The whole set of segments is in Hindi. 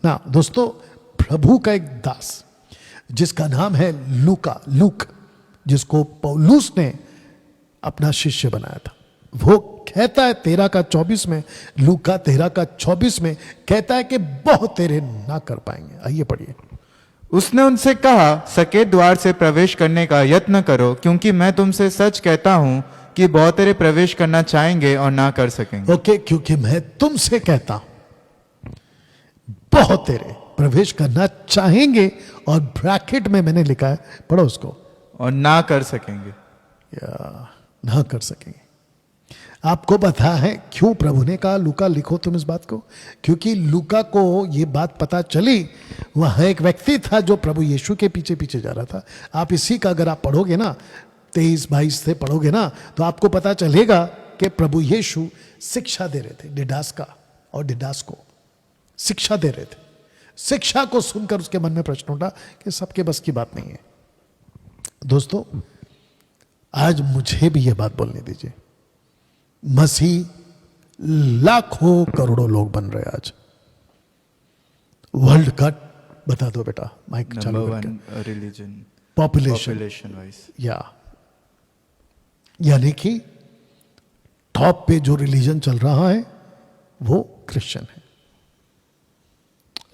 ना दोस्तों, प्रभु का एक दास जिसका नाम है लूक, जिसको पौलुस ने अपना शिष्य बनाया था, वो कहता है 13:24 में, लूका 13:24 में कहता है कि बहुत तेरे ना कर पाएंगे। आइए पढ़िए। उसने उनसे कहा, सके द्वार से प्रवेश करने का यत्न करो, क्योंकि मैं तुमसे सच कहता हूं कि बहुत तेरे प्रवेश करना चाहेंगे और ना कर सकेंगे। ओके, क्योंकि मैं तुमसे कहता हूं बहुत तेरे प्रवेश करना चाहेंगे, और ब्रैकेट में मैंने लिखा है, पढ़ो उसको, और ना कर सकेंगे, या ना कर सकेंगे। आपको पता है क्यों प्रभु ने कहा लूका लिखो तुम इस बात को? क्योंकि लूका को ये बात पता चली, वहां एक व्यक्ति था जो प्रभु यीशु के पीछे पीछे जा रहा था। आप इसी का अगर आप पढ़ोगे ना, 23-22 से पढ़ोगे ना, तो आपको पता चलेगा कि प्रभु यीशु शिक्षा दे रहे थे, डिडास्का और डिडास्को शिक्षा दे रहे थे। शिक्षा को सुनकर उसके मन में प्रश्न उठा कि सबके बस की बात नहीं है। दोस्तों, आज मुझे भी यह बात बोलने दीजिए, मसीह लाखों करोड़ों लोग बन रहे आज वर्ल्ड का। बता दो बेटा, माइक चालू करके। रिलीजन पॉपुलेशन वाइज, यानी कि टॉप पे जो रिलीजन चल रहा है वो क्रिश्चियन है।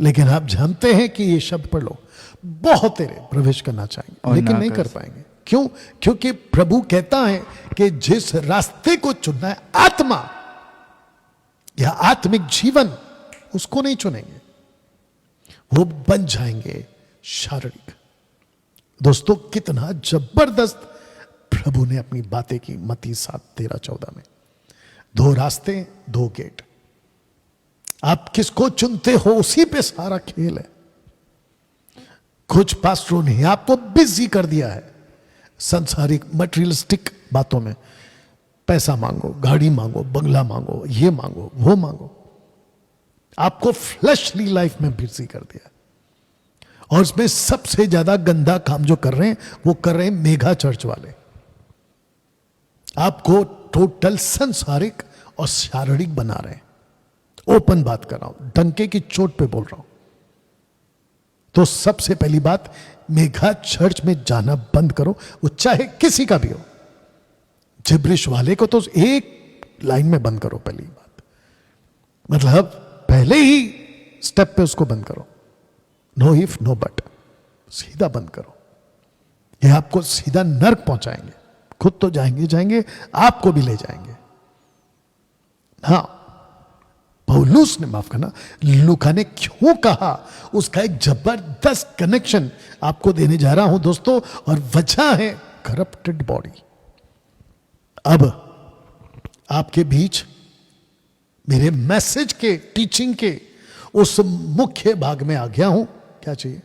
लेकिन आप जानते हैं कि ये शब्द पढ़ लो, बहुत तेरे प्रवेश करना चाहेंगे लेकिन नहीं कर पाएंगे। क्यों? क्योंकि प्रभु कहता है कि जिस रास्ते को चुनना है, आत्मा या आत्मिक जीवन, उसको नहीं चुनेंगे, वो बन जाएंगे शारीरिक। दोस्तों, कितना जबरदस्त प्रभु ने अपनी बातें की। मत्ती 7:13-14 में 2 रास्ते 2 गेट, आप किसको चुनते हो उसी पे सारा खेल है। कुछ पास्टरों ने आपको बिजी कर दिया है संसारिक मटेरियलिस्टिक बातों में। पैसा मांगो, गाड़ी मांगो, बंगला मांगो, ये मांगो, वो मांगो, आपको फ्लैशली लाइफ में बिजी कर दिया। और इसमें सबसे ज्यादा गंदा काम जो कर रहे हैं वो कर रहे हैं मेगा चर्च वाले। आपको टोटल संसारिक और शारीरिक बना रहे हैं। ओपन बात कर रहा हूं, डंके की चोट पे बोल रहा हूं। तो सबसे पहली बात, मेगा चर्च में जाना बंद करो, वो चाहे किसी का भी हो। जिब्रिश वाले को तो एक लाइन में बंद करो, पहली बात, मतलब पहले ही स्टेप पे उसको बंद करो। नो इफ नो बट, सीधा बंद करो। ये आपको सीधा नर्क पहुंचाएंगे। खुद तो जाएंगे, आपको भी ले जाएंगे। हाँ, पौलुस ने, माफ करना, लूका ने क्यों कहा, उसका एक जबरदस्त कनेक्शन आपको देने जा रहा हूं दोस्तों, और वजह है करप्टेड बॉडी। अब आपके बीच मेरे मैसेज के, टीचिंग के उस मुख्य भाग में आ गया हूं। क्या चाहिए?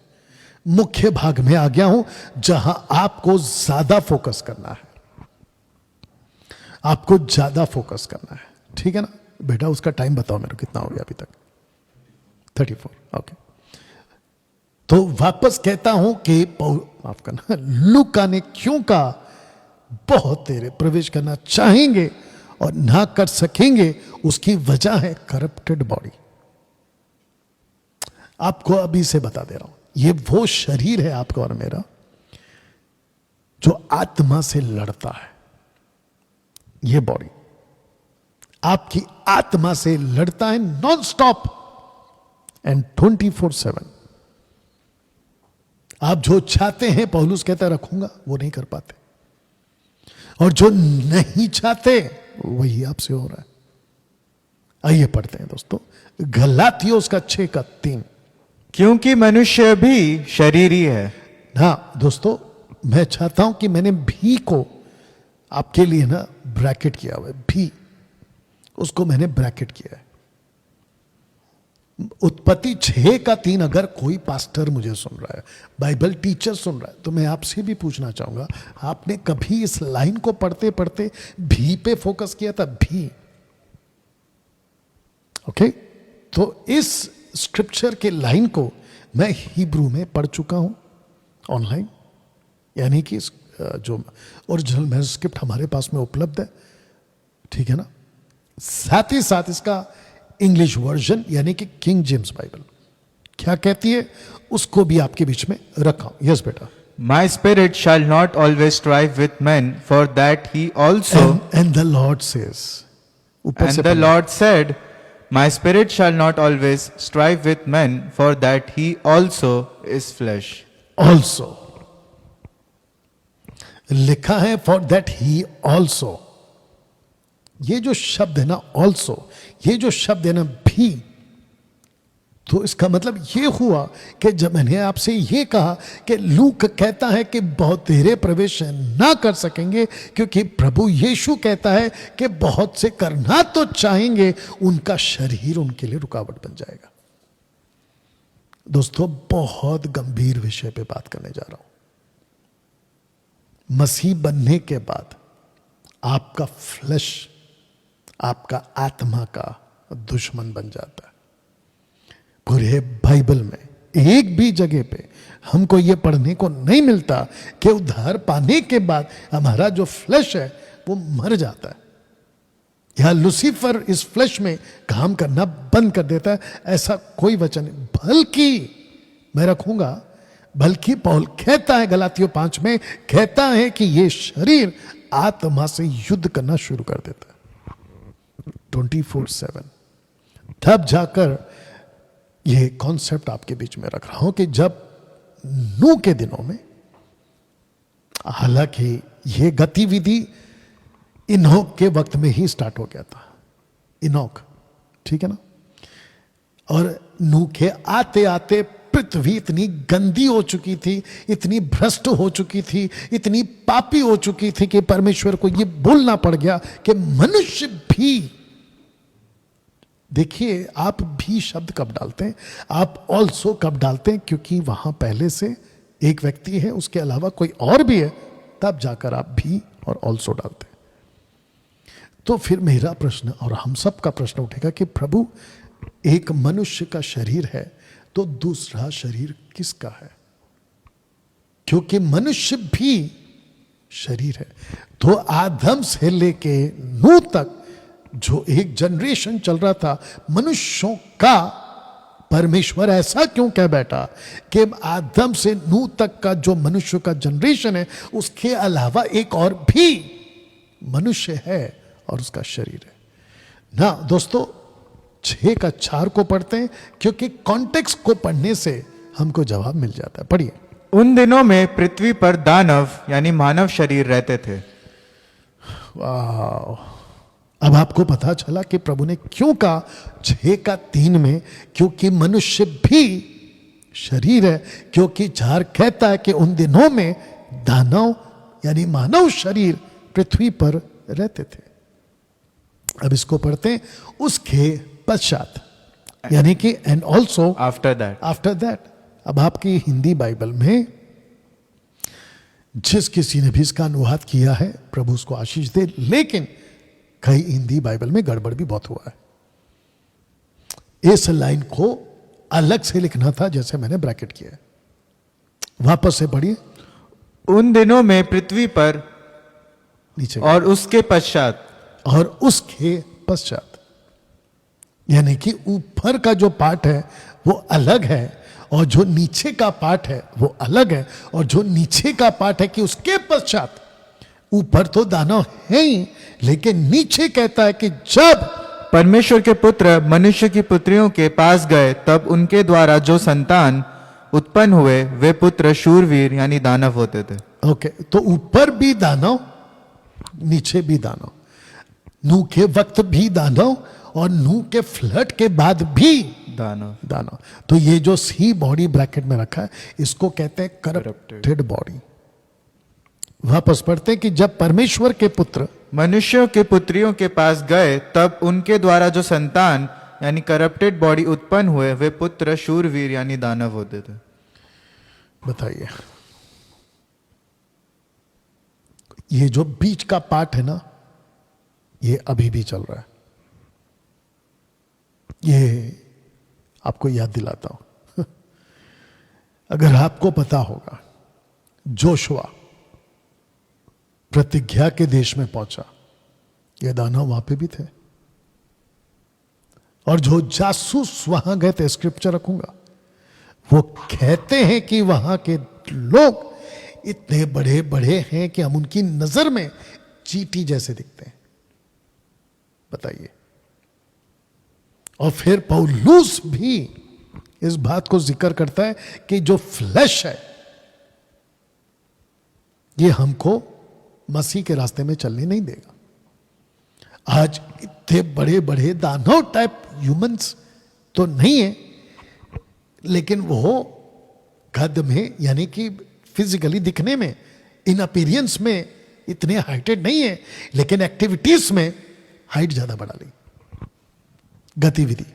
मुख्य भाग में आ गया हूं जहां आपको ज्यादा फोकस करना है। आपको ज्यादा फोकस करना है, ठीक है ना बेटा? उसका टाइम बताओ मेरे को, कितना हो गया अभी तक? 34। ओके, तो वापस कहता हूं कि माफ करना, लूका ने क्यों कहा बहुत तेरे प्रवेश करना चाहेंगे और ना कर सकेंगे? उसकी वजह है करप्टेड बॉडी। आपको अभी से बता दे रहा हूं, ये वो शरीर है आपका और मेरा जो आत्मा से लड़ता है। ये बॉडी आपकी आत्मा से लड़ता है नॉन स्टॉप एंड 24/7। आप जो चाहते हैं, पौलुस कहता रखूंगा, वो नहीं कर पाते, और जो नहीं चाहते वही आपसे हो रहा है। आइए पढ़ते हैं दोस्तों, गलातियोस का 6:3। क्योंकि मनुष्य भी शरीरी है। हाँ दोस्तों, मैं चाहता हूं कि मैंने भी को आपके लिए ना ब्रैकेट किया हुआ है, भी, उसको मैंने ब्रैकेट किया है। उत्पत्ति 6:3 अगर कोई पास्टर मुझे सुन रहा है, बाइबल टीचर सुन रहा है, तो मैं आपसे भी पूछना चाहूंगा, आपने कभी इस लाइन को पढ़ते पढ़ते भी पे फोकस किया था? भी, ओके? तो इस स्क्रिप्चर के लाइन को मैं हिब्रू में पढ़ चुका हूं ऑनलाइन, यानी कि जो ओरिजिनल मैन्युस्क्रिप्ट हमारे पास में उपलब्ध है, ठीक है ना? साथ ही साथ इसका इंग्लिश वर्जन यानी कि किंग जेम्स बाइबल, क्या कहती है उसको भी आपके बीच में रखा हूं। यस बेटा। My spirit shall not always strive with men, for that he also. And the Lord says, ऊपर से And the पढ़ना। Lord said, My spirit shall not always strive with men, for that he also is flesh. Also लिखा है फॉर दैट ही ऑल्सो। ये जो शब्द है ना ऑल्सो, ये जो शब्द है ना भी, तो इसका मतलब ये हुआ कि जब मैंने आपसे ये कहा कि लूक कहता है कि बहुतेरे प्रवेश ना कर सकेंगे, क्योंकि प्रभु यीशु कहता है कि बहुत से करना तो चाहेंगे, उनका शरीर उनके लिए रुकावट बन जाएगा। दोस्तों बहुत गंभीर विषय पे बात करने जा रहा हूं। मसीह बनने के बाद आपका फ्लैश आपका आत्मा का दुश्मन बन जाता है। पूरे बाइबल में एक भी जगह पे हमको यह पढ़ने को नहीं मिलता कि उद्धार पाने के बाद हमारा जो फ्लैश है वो मर जाता है या लूसीफर इस फ्लैश में काम करना बंद कर देता है, ऐसा कोई वचन नहीं। बल्कि मैं रखूंगा, बल्कि पौल कहता है गलातियों 5 में, कहता है कि ये शरीर आत्मा से युद्ध करना शुरू कर देता है 24/7। तब जाकर ये कॉन्सेप्ट आपके बीच में रख रहा हूं कि जब नूह के दिनों में, हालांकि ये गतिविधि इनोक के वक्त में ही स्टार्ट हो गया था, इनोक, ठीक है ना, और नूह के आते आते पृथ्वी इतनी गंदी हो चुकी थी, इतनी भ्रष्ट हो चुकी थी, इतनी पापी हो चुकी थी कि परमेश्वर को यह बोलना पड़ गया कि मनुष्य भी, देखिए आप भी शब्द कब डालते हैं, आप ऑल्सो कब डालते हैं, क्योंकि वहां पहले से एक व्यक्ति है, उसके अलावा कोई और भी है, तब जाकर आप भी और ऑल्सो डालते हैं। तो फिर मेरा प्रश्न और हम सब का प्रश्न उठेगा कि प्रभु एक मनुष्य का शरीर है तो दूसरा शरीर किसका है? क्योंकि मनुष्य भी शरीर है। तो आदम से लेके नूह तक जो एक जनरेशन चल रहा था मनुष्यों का, परमेश्वर ऐसा क्यों कह बैठा कि आदम से नूह तक का जो मनुष्य का जनरेशन है उसके अलावा एक और भी मनुष्य है और उसका शरीर है ना। दोस्तों 6 का 4 को पढ़ते हैं क्योंकि कॉन्टेक्स्ट को पढ़ने से हमको जवाब मिल जाता है। पढ़िए। उन दिनों में पृथ्वी पर दानव यानी मानव शरीर रहते थे। वाह, अब आपको पता चला कि प्रभु ने क्यों कहा 6 का 3 में, क्योंकि मनुष्य भी शरीर है, क्योंकि 4 कहता है कि उन दिनों में दानव यानी मानव शरीर पृथ्वी पर रहते थे। अब इसको पढ़ते हैं उसके पश्चात, यानी कि एंड ऑल्सो आफ्टर दैट। अब आपकी हिंदी बाइबल में जिस किसी ने भी इसका अनुवाद किया है प्रभु उसको आशीष दे, लेकिन कई हिंदी बाइबल में गड़बड़ भी बहुत हुआ है। इस लाइन को अलग से लिखना था जैसे मैंने ब्रैकेट किया है। वापस से पढ़िए। उन दिनों में पृथ्वी पर नीचे और उसके पश्चात, और उसके पश्चात, यानी कि ऊपर का जो पार्ट है वो अलग है और जो नीचे का पार्ट है वो अलग है, और जो नीचे का पार्ट है कि उसके पश्चात, ऊपर तो दानव है ही, लेकिन नीचे कहता है कि जब परमेश्वर के पुत्र मनुष्य की पुत्रियों के पास गए तब उनके द्वारा जो संतान उत्पन्न हुए वे पुत्र शूरवीर यानी दानव होते थे। ओके, तो ऊपर भी दानव नीचे भी दानव, नूह के वक्त भी दानव और नूह के फ्लड के बाद भी दानव। तो ये जो सी बॉडी ब्रैकेट में रखा है इसको कहते हैं करप्टेड बॉडी। वापस पढ़ते हैं कि जब परमेश्वर के पुत्र मनुष्यों के पुत्रियों के पास गए तब उनके द्वारा जो संतान यानी करप्टेड बॉडी उत्पन्न हुए वे पुत्र शूरवीर यानी दानव होते थे। बताइए, ये जो बीच का पार्ट है ना ये अभी भी चल रहा है। ये आपको याद दिलाता हूं अगर आपको पता होगा जोशुआ प्रतिज्ञा के देश में पहुंचा, ये दानव वहां पे भी थे, और जो जासूस वहां गए थे, स्क्रिप्चर रखूंगा, वो कहते हैं कि वहां के लोग इतने बड़े बड़े हैं कि हम उनकी नजर में चींटी जैसे दिखते हैं। बताइए। और फिर पौलुस भी इस बात को जिक्र करता है कि जो फ्लैश है ये हमको मसीह के रास्ते में चलने नहीं देगा। आज इतने बड़े बड़े दानव टाइप ह्यूमंस तो नहीं है, लेकिन वो कद में यानी कि फिजिकली दिखने में, इन अपीरियंस में इतने हाइटेड नहीं है, लेकिन एक्टिविटीज में हाइट ज्यादा बढ़ा ली, गतिविधि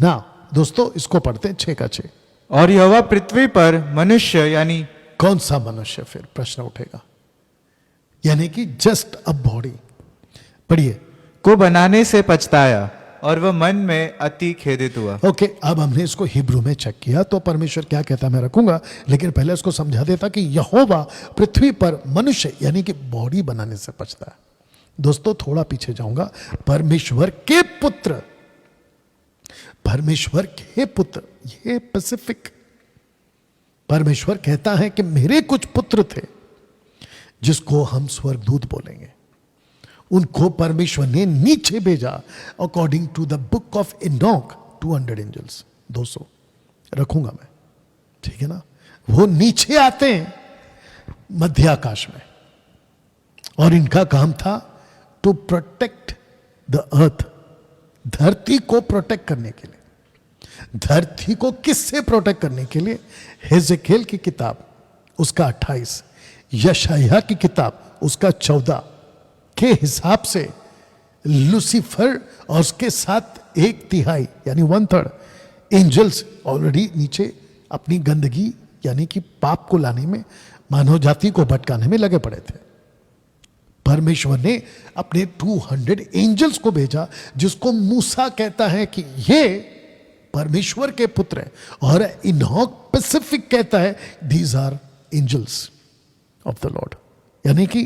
ना। दोस्तों इसको पढ़ते 6:6। और यहोवा पृथ्वी पर मनुष्य यानी कौन सा मनुष्य, फिर प्रश्न उठेगा, यानी कि जस्ट अ बॉडी। पढ़िए। को बनाने से पछताया और वह मन में अति खेदित हुआ। ओके, अब हमने इसको हिब्रू में चेक किया तो परमेश्वर क्या कहता है मैं रखूंगा, लेकिन पहले इसको समझा देता कि यहोवा पृथ्वी पर मनुष्य यानी कि बॉडी बनाने से पछता है। दोस्तों थोड़ा पीछे जाऊंगा। परमेश्वर के पुत्र, परमेश्वर के पुत्र, ये पैसिफिक। परमेश्वर कहता है कि मेरे कुछ पुत्र थे जिसको हम स्वर्गदूत बोलेंगे, उनको परमेश्वर ने नीचे भेजा according to the book of Enoch 200 angels. 200 रखूंगा मैं, ठीक है ना। वो नीचे आते हैं मध्य आकाश में और इनका काम था टू प्रोटेक्ट द अर्थ, धरती को प्रोटेक्ट करने के लिए। धरती को किससे प्रोटेक्ट करने के लिए? हेजेकेल की किताब उसका 28, यशायाह की किताब उसका 14 के हिसाब से लूसीफर और उसके साथ 1/3 यानी 1/3 एंजल्स ऑलरेडी नीचे अपनी गंदगी यानी कि पाप को लाने में, मानव जाति को भटकाने में लगे पड़े थे। परमेश्वर ने अपने 200 एंजल्स को भेजा, जिसको मूसा कहता है कि ये परमेश्वर के पुत्र हैं, और इनॉक पैसिफिक कहता है these are angels of the Lord, यानी कि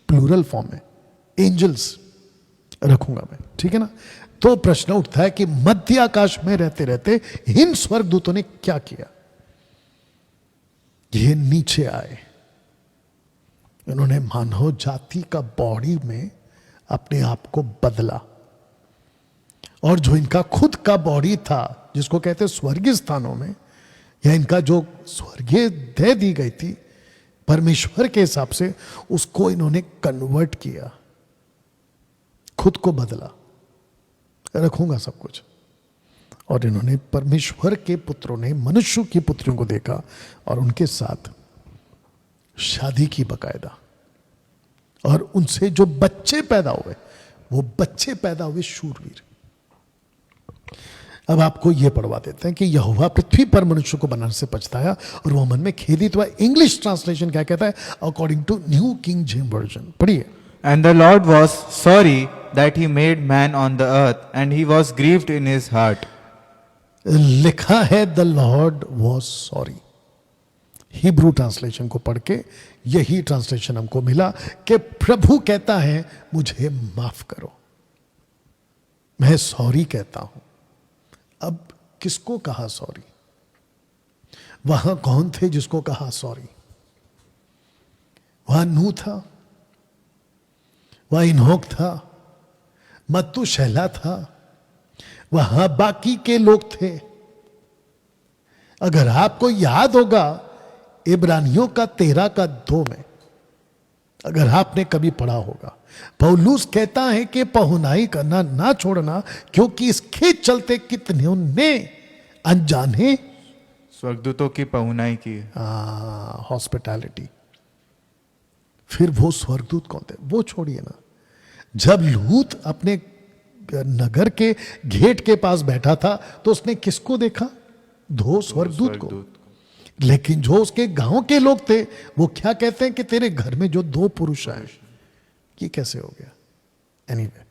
प्लूरल फॉर्म में एंजल्स रखूंगा मैं, ठीक है ना। तो प्रश्न उठता है कि मध्य आकाश में रहते रहते इन स्वर्गदूतों ने क्या किया? ये नीचे आए, इन्होंने मानव जाति का बॉडी में अपने आप को बदला, और जो इनका खुद का बॉडी था जिसको कहते स्वर्गीय स्थानों में, या इनका जो स्वर्गीय दे दी गई थी परमेश्वर के हिसाब से, उसको इन्होंने कन्वर्ट किया, खुद को बदला। रखूंगा सब कुछ। और इन्होंने परमेश्वर के पुत्रों ने मनुष्य की पुत्रियों को देखा और उनके साथ शादी की बकायदा, और उनसे जो बच्चे पैदा हुए वो बच्चे पैदा हुए शूरवीर। अब आपको यह पढ़वा देते हैं कि यहोवा पृथ्वी पर मनुष्य को बनाने से पछताया और वह मन में खेदित हुआ। इंग्लिश ट्रांसलेशन क्या कहता है? According to New King James version. पढ़िए। And the Lord was sorry that he made man on the earth, and he was grieved in his heart. लिखा है the Lord was sorry. Hebrew translation को पढ़ के यही ट्रांसलेशन हमको मिला कि प्रभु कहता है मुझे माफ करो, मैं सॉरी कहता हूं। अब किसको कहा सॉरी? वहां कौन थे जिसको कहा सॉरी? वहां नूह था, वहां इनोक था, मतूशेलह था, वहां बाकी के लोग थे। अगर आपको याद होगा इब्रानियों का 13:2 में, अगर आपने कभी पढ़ा होगा, पौलुस कहता है कि पहुनाई करना ना छोड़ना, क्योंकि इसके चलते कितने ने अनजाने स्वर्गदूतों की पहुनाई की। हॉस्पिटैलिटी। फिर वो स्वर्गदूत कौन थे वो छोड़िए ना। जब लूत अपने नगर के गेट के पास बैठा था तो उसने किसको देखा? 2 स्वर्गदूत को। लेकिन जो उसके गांव के लोग थे वो क्या कहते हैं कि तेरे घर में जो 2 पुरुष आए, ये कैसे हो गया? एनीवे,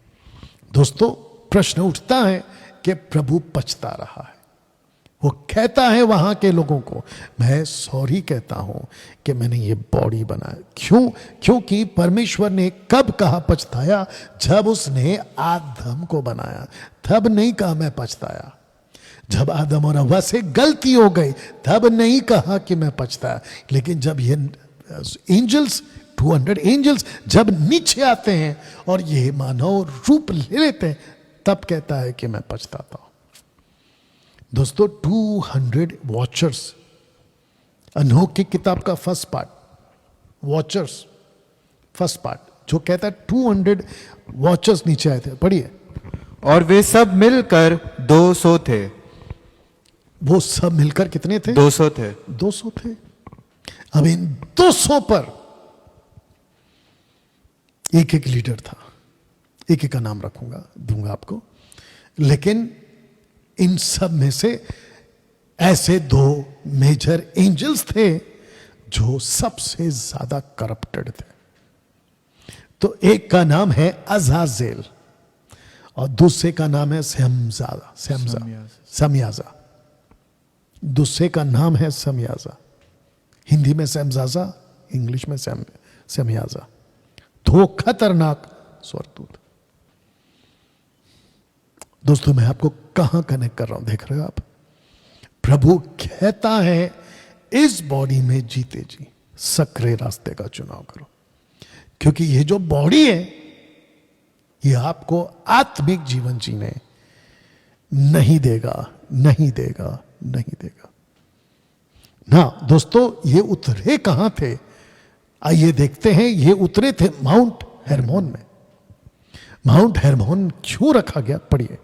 दोस्तों प्रश्न उठता है कि प्रभु पछता रहा है। वो कहता है वहां के लोगों को, मैं सॉरी कहता हूं कि मैंने ये बॉडी बनाया। क्यों? क्योंकि परमेश्वर ने कब कहा पछताया? जब उसने आदम को बनाया, तब नहीं कहा मैं पछताया। जब आदम और हव्वा से गलती हो गई तब नहीं कहा कि मैं पछता, लेकिन जब ये एंजल्स 200 एंजल्स जब नीचे आते हैं और ये मानव रूप ले लेते हैं तब कहता है कि मैं पछताता हूं। दोस्तों 200 वॉचर्स, अनोख की किताब का first part, watchers first part, जो कहता है 200 वॉचर्स नीचे आए थे, पढ़िए। और वे सब मिलकर 200 थे। वो सब मिलकर कितने थे? 200 थे। 200 थे। अब इन 200 पर एक एक लीडर था, एक एक का नाम रखूंगा, दूंगा आपको, लेकिन इन सब में से ऐसे 2 मेजर एंजल्स थे जो सबसे ज्यादा करप्टेड थे। तो एक का नाम है अजाजेल और दूसरे का नाम है समयाजा। दूसरे का नाम है समयाजा, हिंदी में सैमजाजा, इंग्लिश में समयाजा। 2 खतरनाक स्वर्गदूत। दोस्तों मैं आपको कहां कनेक्ट कर रहा हूं, देख रहे हो आप? प्रभु कहता है इस बॉडी में जीते जी सक्रिय रास्ते का चुनाव करो, क्योंकि ये जो बॉडी है ये आपको आत्मिक जीवन जीने नहीं देगा, नहीं देगा, नहीं देगा ना। दोस्तों ये उतरे कहां थे? आइए देखते हैं। ये उतरे थे माउंट हेर्मोन में। माउंट हेर्मोन क्यों रखा गया, पढ़िए।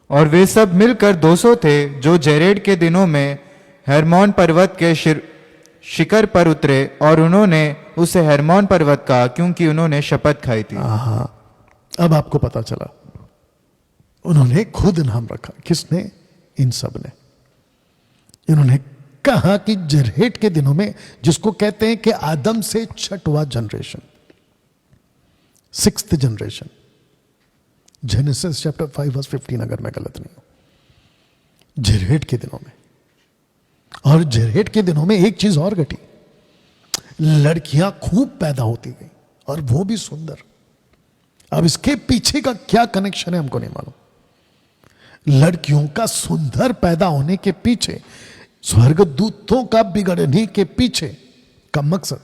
और वे सब मिलकर 200 थे जो जेरेड के दिनों में हेर्मोन पर्वत के शिखर पर उतरे, और उन्होंने उसे हेर्मोन पर्वत कहा क्योंकि उन्होंने शपथ खाई थी। अब आपको पता चला, उन्होंने खुद नाम रखा। किसने? इन सब ने। इन्होंने कहा कि जेरेड के दिनों में, जिसको कहते हैं कि आदम से 6वां generation, 6th generation, Genesis chapter 5 verse 15 अगर मैं गलत नहीं हूं, जेरेड के दिनों में। और जेरेड के दिनों में एक चीज और घटी, लड़कियां खूब पैदा होती गई और वो भी सुंदर। अब इसके पीछे का क्या कनेक्शन है हमको नहीं मालूम। लड़कियों का सुंदर पैदा होने के पीछे, स्वर्गदूतों का बिगड़ने के पीछे का मकसद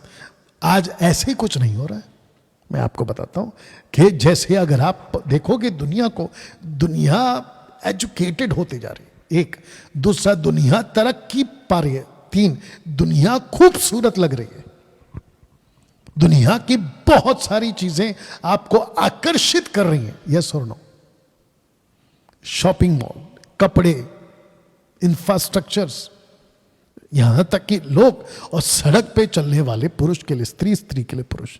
आज ऐसे ही कुछ नहीं हो रहा है। मैं आपको बताता हूं कि जैसे अगर आप देखोगे दुनिया को, दुनिया एजुकेटेड होते जा रही है, एक। दूसरा, दुनिया तरक्की पा रही है। 3, दुनिया खूबसूरत लग रही है। दुनिया की बहुत सारी चीजें आपको आकर्षित कर रही हैं। यस और नो? शॉपिंग मॉल, कपड़े, इंफ्रास्ट्रक्चर्स, यहां तक कि लोग और सड़क पे चलने वाले पुरुष के लिए स्त्री, स्त्री के लिए पुरुष,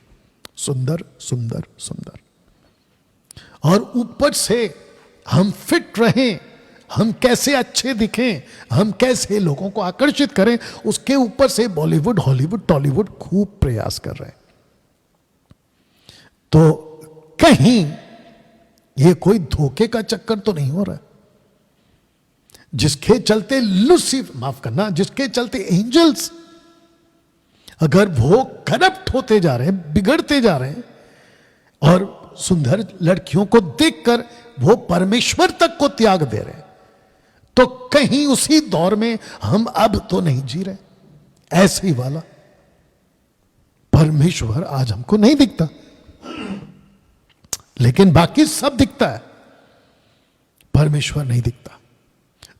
सुंदर सुंदर सुंदर। और ऊपर से हम फिट रहें, हम कैसे अच्छे दिखें, हम कैसे लोगों को आकर्षित करें, उसके ऊपर से बॉलीवुड, हॉलीवुड, टॉलीवुड खूब प्रयास कर रहे हैं। तो कहीं ये कोई धोखे का चक्कर तो नहीं हो रहा है, जिसके चलते लूसीफर, माफ करना, जिसके चलते एंजल्स, अगर वो करप्ट होते जा रहे हैं, बिगड़ते जा रहे हैं, और सुंदर लड़कियों को देखकर वो परमेश्वर तक को त्याग दे रहे हैं, तो कहीं उसी दौर में हम अब तो नहीं जी रहे। ऐसे ही वाला परमेश्वर आज हमको नहीं दिखता, लेकिन बाकी सब दिखता है, परमेश्वर नहीं दिखता।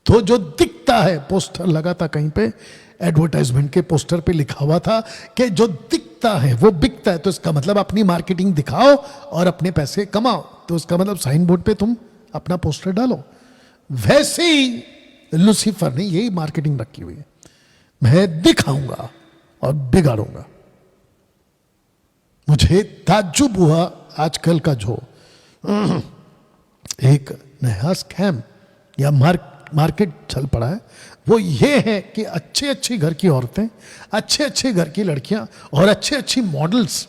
तो जो दिखता है, पोस्टर लगा था कहीं पे, एडवर्टाइजमेंट के पोस्टर पे लिखा हुआ था कि जो दिखता है वो बिकता है। तो इसका मतलब अपनी मार्केटिंग दिखाओ और अपने पैसे कमाओ। तो इसका मतलब साइन बोर्ड पे तुम अपना पोस्टर डालो। वैसे ही लूसीफर ने यही मार्केटिंग रखी हुई है, मैं दिखाऊंगा और बिगाड़ूंगा। मुझे ताज्जुब हुआ आजकल का जो एक नया स्कैम या मार्केट चल पड़ा है, वो ये है कि अच्छे अच्छे घर की औरतें, अच्छे अच्छे घर की लड़कियां और अच्छे अच्छी मॉडल्स,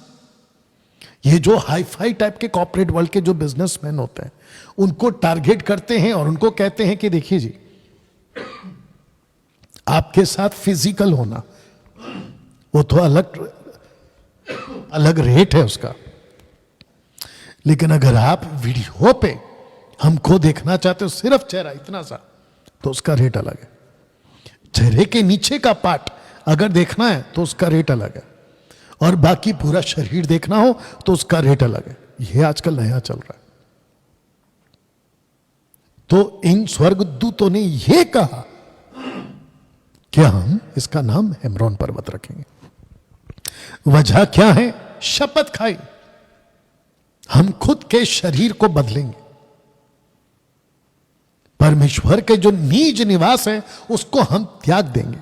ये जो हाई फाई टाइप के कॉर्पोरेट वर्ल्ड के जो बिजनेसमैन होते हैं, उनको टारगेट करते हैं और उनको कहते हैं कि देखिए जी, आपके साथ फिजिकल होना वो तो अलग रेट है उसका, लेकिन अगर आप वीडियो पे हमको देखना चाहते हो, सिर्फ चेहरा इतना सा, तो उसका रेट अलग है। चेहरे के नीचे का पार्ट अगर देखना है तो उसका रेट अलग है, और बाकी पूरा शरीर देखना हो तो उसका रेट अलग है। यह आजकल नया चल रहा है। तो इन स्वर्गदूतों ने यह कहा कि हम इसका नाम हेमरोन पर्वत रखेंगे। वजह क्या है? शपथ खाई, हम खुद के शरीर को बदलेंगे, परमेश्वर के जो निज निवास है उसको हम त्याग देंगे।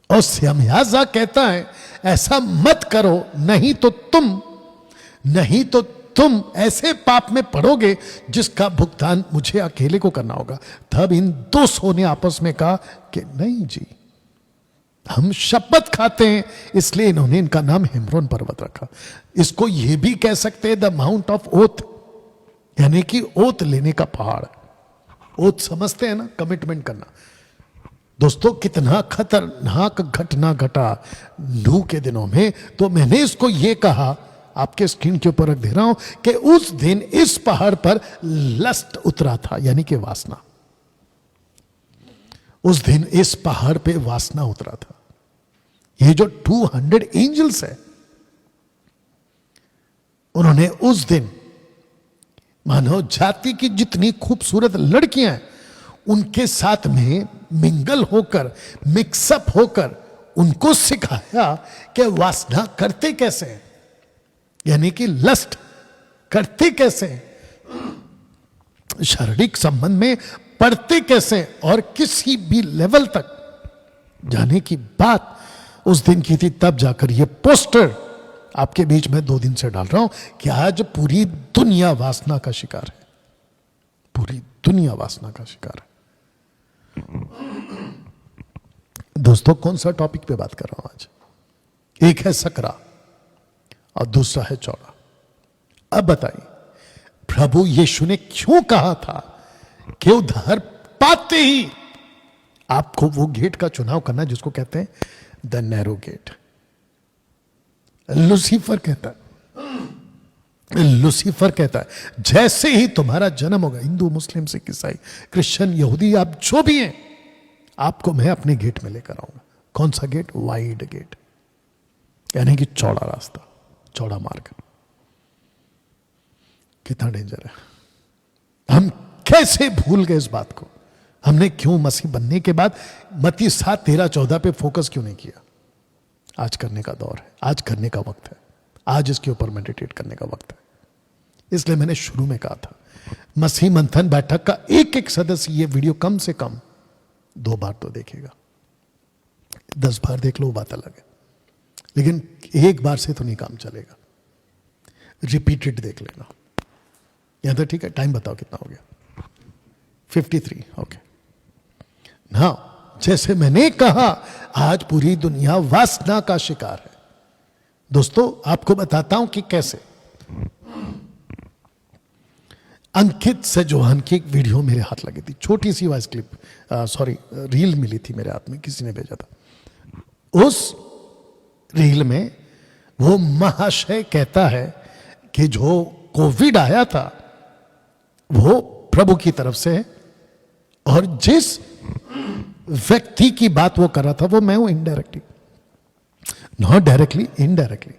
और स्याम्याजा कहता है ऐसा मत करो, नहीं तो तुम ऐसे पाप में पड़ोगे जिसका भुगतान मुझे अकेले को करना होगा। तब इन 200 ने आपस में कहा कि नहीं जी, हम शपथ खाते हैं, इसलिए इन्होंने इनका नाम हेमरोन पर्वत रखा। इसको यह भी कह सकते हैं द माउंट ऑफ ओथ, यानी कि ओथ लेने का पहाड़। ओथ समझते हैं ना, कमिटमेंट करना। दोस्तों कितना खतरनाक घटना घटा नूह के दिनों में। तो मैंने इसको यह कहा, आपके स्क्रीन के ऊपर रख दे रहा हूं, कि उस दिन इस पहाड़ पर लस्ट उतरा था, यानी कि वासना। उस दिन इस पहाड़ पे वासना उतरा था। ये जो 200 एंजल्स है, उन्होंने उस दिन मानव जाति की जितनी खूबसूरत लड़कियां हैं उनके साथ में मिंगल होकर, मिक्सअप होकर उनको सिखाया कि वासना करते कैसे हैं, यानी कि लस्ट करते कैसे हैं, शारीरिक संबंध में पढ़ते कैसे, और किसी भी लेवल तक जाने की बात उस दिन की थी। तब जाकर ये पोस्टर आपके बीच में 2 दिन से डाल रहा हूं कि आज पूरी दुनिया वासना का शिकार है, पूरी दुनिया वासना का शिकार है। दोस्तों कौन सा टॉपिक पे बात कर रहा हूं आज? एक है सकरा और दूसरा है चौड़ा। अब बताइए प्रभु यीशु ने क्यों कहा था कि उधर पाते ही आपको वो गेट का चुनाव करना जिसको कहते हैं द नैरो गेट। लूसीफर कहता है जैसे ही तुम्हारा जन्म होगा, हिंदू मुस्लिम सिख ईसाई क्रिश्चियन यहूदी आप जो भी हैं, आपको मैं अपने गेट में लेकर आऊंगा। कौन सा गेट? वाइड गेट, यानी कि चौड़ा रास्ता, चौड़ा मार्ग। कितना डेंजर है। हम कैसे भूल गए इस बात को? हमने क्यों मसीह बनने के बाद मत्ती 7:13-14 पे फोकस क्यों नहीं किया? आज करने का दौर है, आज करने का वक्त है, आज इसके ऊपर मेडिटेट करने का वक्त है। इसलिए मैंने शुरू में कहा था मसीह मंथन बैठक का एक एक सदस्य ये वीडियो कम से कम 2 बार तो देखेगा। 10 बार देख लो बात अलग है, लेकिन एक बार से तो नहीं काम चलेगा। रिपीटेड देख लेना। यहां तक ठीक है? टाइम बताओ कितना हो गया? 53। ओके ना, जैसे मैंने कहा आज पूरी दुनिया वासना का शिकार है। दोस्तों आपको बताता हूं कि कैसे। अंकित सेजवान की एक वीडियो मेरे हाथ लगी थी, छोटी सी वॉइस क्लिप, रील मिली थी मेरे हाथ में, किसी ने भेजा था। उस रील में वो महाशय कहता है कि जो कोविड आया था वो प्रभु की तरफ से है, और जिस व्यक्ति की बात वो कर रहा था वो मैं हूं इनडायरेक्टली, नॉट डायरेक्टली, इनडायरेक्टली,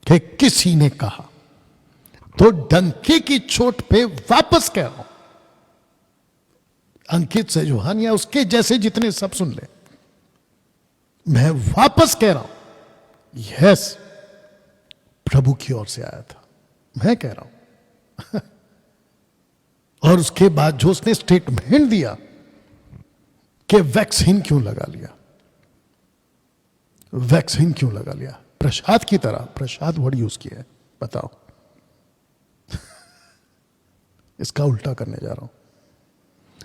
कि किसी ने कहा। तो डंके की चोट पे वापस कह रहा हूं, अंकित सेजवान या उसके जैसे जितने सब सुन ले, मैं वापस कह रहा हूं, यस प्रभु की ओर से आया था, मैं कह रहा हूं। और उसके बाद जो उसने स्टेटमेंट दिया कि वैक्सीन क्यों लगा लिया, वैक्सीन क्यों लगा लिया, प्रसाद की तरह, प्रसाद वर्ड यूज किया है, बताओ। इसका उल्टा करने जा रहा हूं।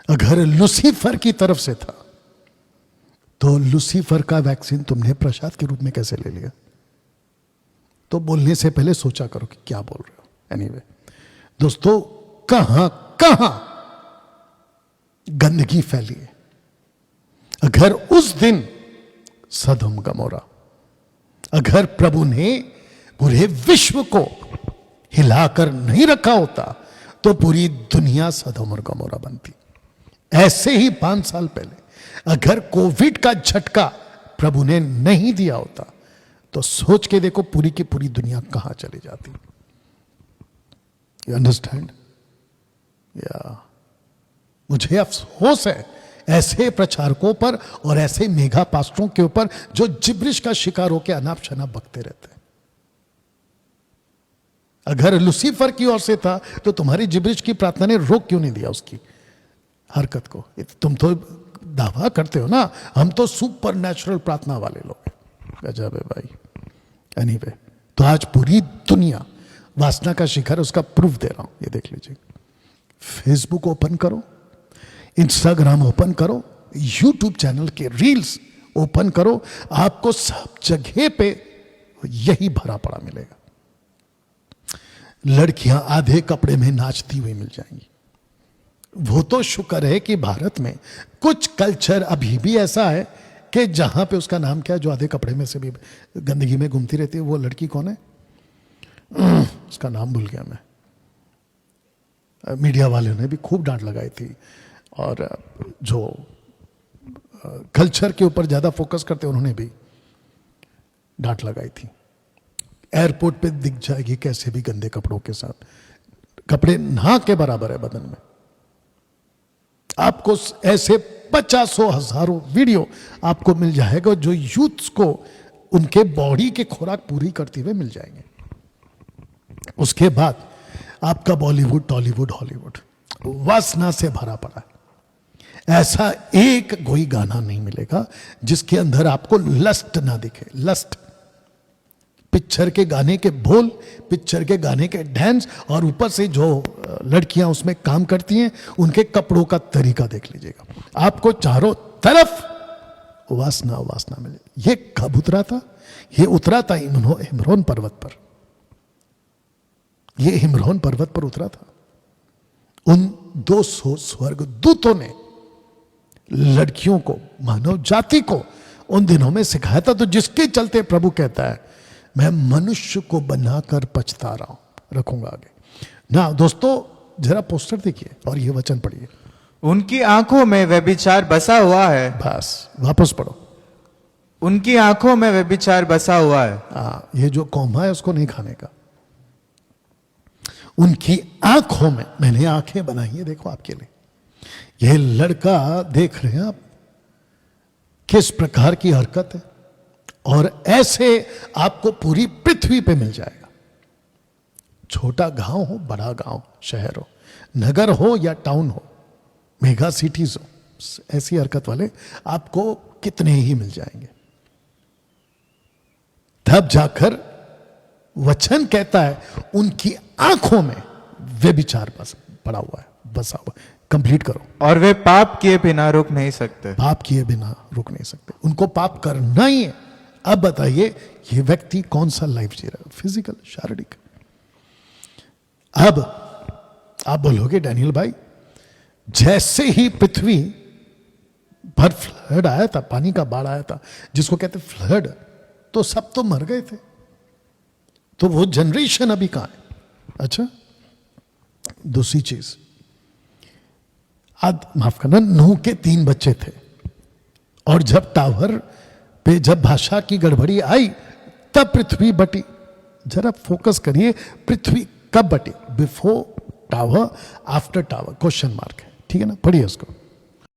अगर लूसीफर की तरफ से था तो लूसीफर का वैक्सीन तुमने प्रसाद के रूप में कैसे ले लिया? तो बोलने से पहले सोचा करो कि क्या बोल रहे हो। एनीवे दोस्तों, कहां कहां गंदगी फैली है। अगर उस दिन सदोम गमोरा, अगर प्रभु ने पूरे विश्व को हिलाकर नहीं रखा होता तो पूरी दुनिया सदोम और गमोरा बनती। ऐसे ही 5 साल पहले अगर कोविड का झटका प्रभु ने नहीं दिया होता तो सोच के देखो पूरी की पूरी दुनिया कहां चली जाती। You understand? या मुझे अफसोस है ऐसे प्रचारकों पर और ऐसे मेगा पास्टरों के ऊपर जो जिब्रिश का शिकार होकर अनाप शनाप बकते रहते हैं। अगर लूसीफर की ओर से था तो तुम्हारी जिब्रिश की प्रार्थना ने रोक क्यों नहीं दिया उसकी हरकत को? तुम तो दावा करते हो ना हम तो सुपर नेचुरल प्रार्थना वाले लोग हैं। गजब है भाई। एनीवे, तो आज पूरी दुनिया वासना का शिकार, उसका प्रूफ दे रहा हूं, ये देख लीजिए। फेसबुक ओपन करो, इंस्टाग्राम ओपन करो, यूट्यूब चैनल के रील्स ओपन करो, आपको सब जगह पे यही भरा पड़ा मिलेगा। लड़कियां आधे कपड़े में नाचती हुई मिल जाएंगी। वो तो शुक्र है कि भारत में कुछ कल्चर अभी भी ऐसा है कि जहां पे उसका नाम क्या है, जो आधे कपड़े में से भी गंदगी में घूमती रहती है, वो लड़की कौन है? उसका नाम भूल गया मैं। मीडिया वालों ने भी खूब डांट लगाई थी, और जो कल्चर के ऊपर ज्यादा फोकस करते उन्होंने भी डांट लगाई थी। एयरपोर्ट पे दिख जाएगी कैसे भी गंदे कपड़ों के साथ, कपड़े ना के बराबर है बदन में। आपको ऐसे 50 हजारों वीडियो आपको मिल जाएगा जो यूथ्स को उनके बॉडी के खुराक पूरी करते हुए मिल जाएंगे। उसके बाद आपका बॉलीवुड, टॉलीवुड, हॉलीवुड वासना से भरा पड़ा है। ऐसा एक कोई गाना नहीं मिलेगा जिसके अंदर आपको लस्ट ना दिखे। लस्ट, पिक्चर के गाने के बोल, पिक्चर के गाने के डांस, और ऊपर से जो लड़कियां उसमें काम करती हैं उनके कपड़ों का तरीका देख लीजिएगा। आपको चारों तरफ वासना वासना मिले। ये कब उतरा था? ये उतरा था हिमरोन पर्वत पर। ये हिमरोन पर्वत पर उतरा था। उन 200 स्वर्गदूतों ने लड़कियों को, मानव जाति को उन दिनों में सिखाया था। तो जिसके चलते प्रभु कहता है मैं मनुष्य को बनाकर पछता रहा हूं। रखूंगा आगे ना। दोस्तों जरा पोस्टर देखिए और ये वचन पढ़िए। उनकी आंखों में व्यभिचार बसा हुआ है। बस वापस पढ़ो। उनकी आंखों में व्यभिचार बसा हुआ है। ये जो कौमा है उसको नहीं खाने का। उनकी आंखों में, मैंने आंखें बनाई है देखो आपके लिए। यह लड़का देख रहे हैं आप किस प्रकार की हरकत है, और ऐसे आपको पूरी पृथ्वी पे मिल जाएगा। छोटा गांव हो, बड़ा गांव, शहर हो, नगर हो या टाउन हो, मेगा सिटीज हो, ऐसी हरकत वाले आपको कितने ही मिल जाएंगे। तब जाकर वचन कहता है उनकी आंखों में व्यभिचार बस पड़ा हुआ है, बसा हुआ। कंप्लीट करो। और वे पाप किए बिना रुक नहीं सकते। पाप किए बिना रुक नहीं सकते। उनको पाप करना ही है। अब बताइए ये व्यक्ति कौन सा लाइफ जी रहा है? फिजिकल, शारीरिक। अब आप बोलोगे डैनियल भाई जैसे ही पृथ्वी पर फ्लड आया था, पानी का बाढ़ आया था जिसको कहते फ्लड, तो सब तो मर गए थे। तो वो जनरेशन अभी कहां है? अच्छा, दूसरी चीज, माफ करना, नूह के 3 बच्चे थे, और जब टावर पे जब भाषा की गड़बड़ी आई तब पृथ्वी बटी। जरा फोकस करिए, पृथ्वी कब बटी? Before tower, after tower, question mark है। ठीक है ना? पढ़िए उसको।